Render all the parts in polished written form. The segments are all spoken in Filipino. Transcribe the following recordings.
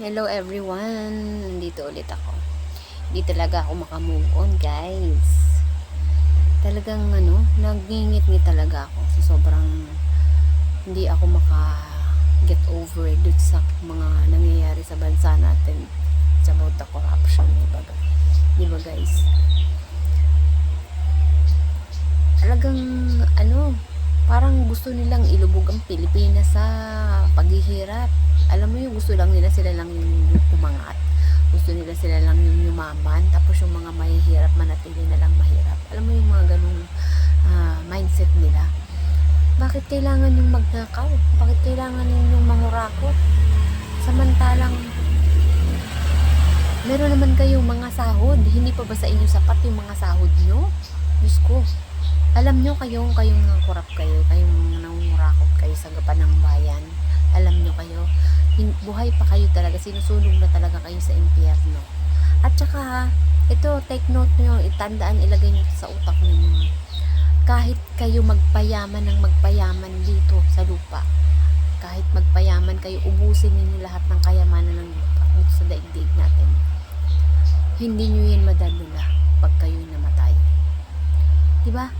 Hello everyone! Nandito ulit ako. Hindi talaga ako makamove on, guys. Talagang nagngingit-ngit talaga ako sa sobrang hindi ako get over dun sa mga nangyayari sa bansa natin. It's about the corruption, di ba guys? Talagang parang gusto nilang ilubog ang Pilipinas sa paghihirap. Alam mo yung gusto lang nila sila lang yung umangat. Gusto nila sila lang yung yumaman. Tapos yung mga mahihirap manatili na lang mahirap. Alam mo yung mga ganung mindset nila. Bakit kailangan yung magnakaw? Bakit kailangan yung mangurakot? Samantalang meron naman kayong mga sahod. Hindi pa ba sa inyo sapat yung mga sahod nyo? Diyos ko. Alam nyo kayong kurap kayo, kayong nangungurakot kayo sa gapan ng bayan. Alam nyo kayo, buhay pa kayo talaga, sinusunog na talaga kayo sa impyerno. At saka, ito, take note nyo, itandaan, ilagay nyo sa utak nyo. Kahit kayo magpayaman ng magpayaman dito sa lupa, kahit magpayaman kayo, ubusin ninyo lahat ng kayamanan ng lupa dito sa daigdig natin. Hindi nyo yan madalula pag kayo'y namatay. Diba?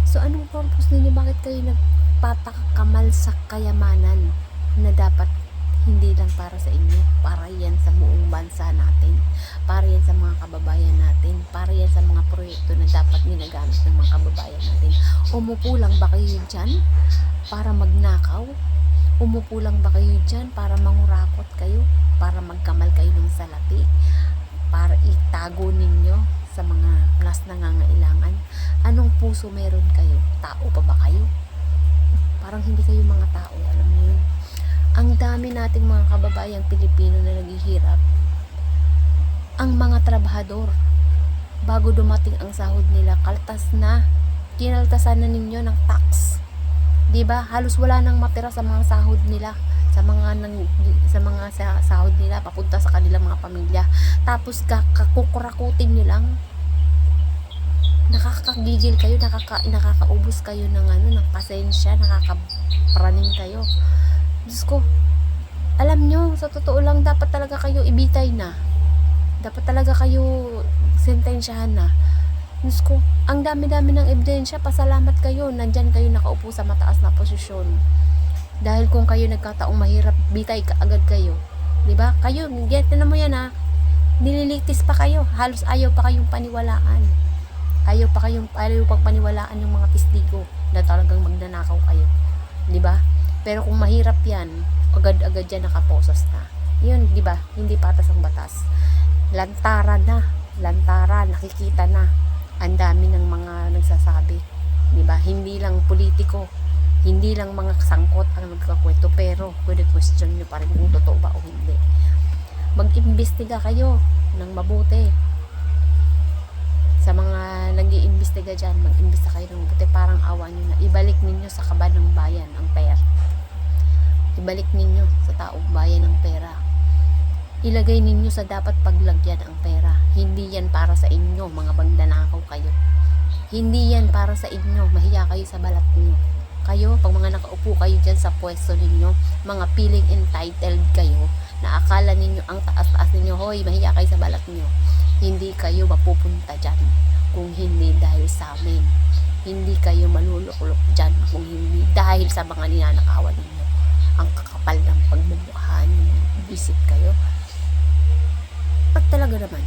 So, anong purpose ninyo? Bakit kayo nagpapakamal sa kayamanan na dapat hindi lang para sa inyo? Para yan sa buong bansa natin. Para yan sa mga kababayan natin. Para yan sa mga proyekto na dapat ginagamit ng mga kababayan natin. Umupo lang ba kayo dyan para magnakaw? Umupo lang ba kayo dyan para mangurakot kayo? Para magkamal kayo ng salapi? Para itago ninyo sa mga mas nangangailangan? Anong puso meron kayo? Tao pa ba kayo? Parang hindi kayo mga tao, alam niyo yun. Ang dami nating mga kababayang Pilipino na naghihirap. Ang mga trabahador, bago dumating ang sahod nila, kaltas na. Kinaltasan na ninyo ng tax. 'Di ba? Halos wala nang matira sa mga sahod nila, sa sahod nila papunta sa kanilang mga pamilya. Tapos kakukurakutin niyo lang. Nakakagigil kayo, nakakaubos kayo ng ng pasensya, nakakapraning kayo. Diyos ko, alam nyo, sa totoo lang, dapat talaga kayo ibitay na. Dapat talaga kayo sentensyahan na. Diyos ko, ang dami-dami ng ebidensya, pasalamat kayo, nandyan kayo nakaupo sa mataas na posisyon. Dahil kung kayo nagkataong mahirap, bitay ka agad kayo. Diba? Kayo, get na mo yan ha. Nililitis pa kayo, halos ayaw pa kayong paniwalaan. Ayaw pang paniwalaan yung mga testigo na talagang magnanakaw kayo. 'Di ba? Pero kung mahirap 'yan, agad-agad yan nakaposas na. 'Yun, 'di ba? Hindi patas ang batas. Lantaran, nakikita na. Ang dami ng mga nagsasabi, 'di ba? Hindi lang politiko, hindi lang mga sangkot ang magkakwento, pero pwede question nyo pa rin kung totoo ba o hindi. Mag-imbestiga kayo ng mabuti. Sa mga nag-iimbestiga dyan, mag-imbestiga kayo ng mabuti, parang awa nyo na. Ibalik ninyo sa kaban ng bayan ang pera. Ibalik ninyo sa taong bayan ang pera. Ilagay ninyo sa dapat paglagyan ang pera. Hindi yan para sa inyo, mga magnanakaw kayo. Hindi yan para sa inyo, mahiya kayo sa balat niyo. Kayo, pag mga nakaupo kayo dyan sa pwesto ninyo, mga feeling entitled kayo, na akala ninyo ang taas-taas ninyo, hoy, mahiya kayo sa balat niyo. Hindi kayo mapupunta dyan kung hindi dahil sa amin. Hindi kayo manuluklok dyan kung hindi dahil sa mga ninanakawan ninyo. Ang kakapal ng pagmumukha nyo, visit kayo. Pag talaga naman,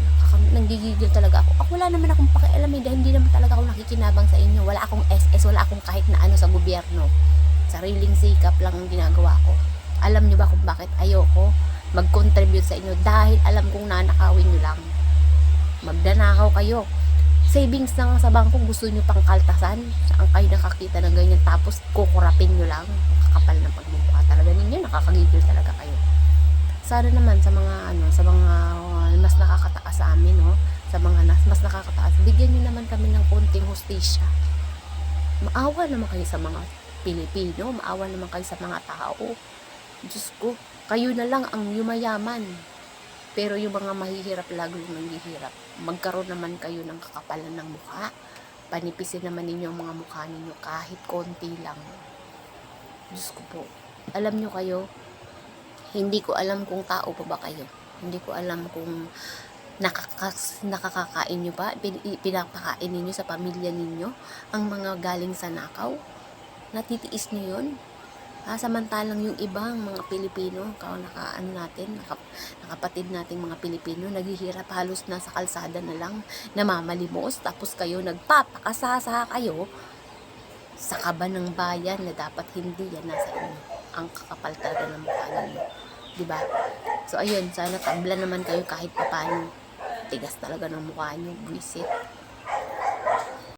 nanggigigil talaga ako. Ako wala naman akong pakialam dahil hindi naman talaga ako nakikinabang sa inyo. Wala akong SS, wala akong kahit na ano sa gobyerno. Sariling sikap lang ang ginagawa ko. Alam nyo ba kung bakit ayoko mag-contribute sa inyo? Dahil alam kong nanakawin nyo lang. Magdanakaw kayo. Savings na nga sa bangko, gusto nyo pang kaltasan. Saan kayo nakakita ng ganyan? Tapos kukurapin nyo lang. Kakapal ng pagmumukha talaga ninyo. Nakakagigil talaga kayo. Sana naman sa mga mas nakakataas sa amin, sa mga mas nakakataas, bigyan nyo naman kami ng konting hustisya. Maawa naman kayo sa mga Pilipino. Maawa naman kayo sa mga tao. Diyos ko, kayo na lang ang yumayaman. Pero yung mga mahihirap lagong nanghihirap. Magkaroon naman kayo ng kakapalan ng mukha. Panipisin naman ninyo ang mga mukha ninyo kahit konti lang. Diyos ko po. Alam nyo kayo, Hindi ko alam kung tao pa ba kayo. Hindi ko alam kung nakakakain nyo ba, pinapakain ninyo sa pamilya ninyo ang mga galing sa nakaw. Natitiis nyo yun. Samantalang yung ibang mga Pilipino, nakapatid nating mga Pilipino, naghihirap halos na sa kalsada na lang, namamalimos, tapos kayo nagpapakasasa kayo sa kaba ng bayan na dapat hindi yan nasa inyo. Ang kakapal talaga ng mukha ninyo. Diba? So ayun, sana tabla naman kayo kahit papaano. Tigas talaga ng mukha nyo, buisit.